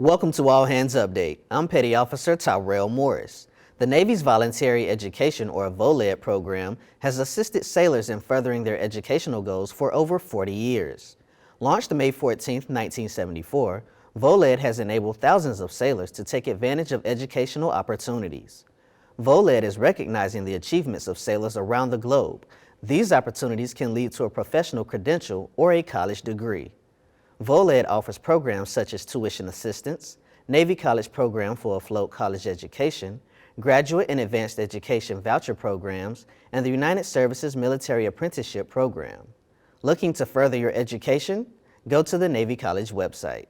Welcome to All Hands Update. I'm Petty Officer Tyrell Morris. The Navy's Voluntary Education, or VOLED program, has assisted sailors in furthering their educational goals for over 40 years. Launched May 14, 1974, VOLED has enabled thousands of sailors to take advantage of educational opportunities. VOLED is recognizing the achievements of sailors around the globe. These opportunities can lead to a professional credential or a college degree. VOLED offers programs such as tuition assistance, Navy College Program for Afloat College Education, Graduate and Advanced Education Voucher Programs, and the United Services Military Apprenticeship Program. Looking to further your education? Go to the Navy College website.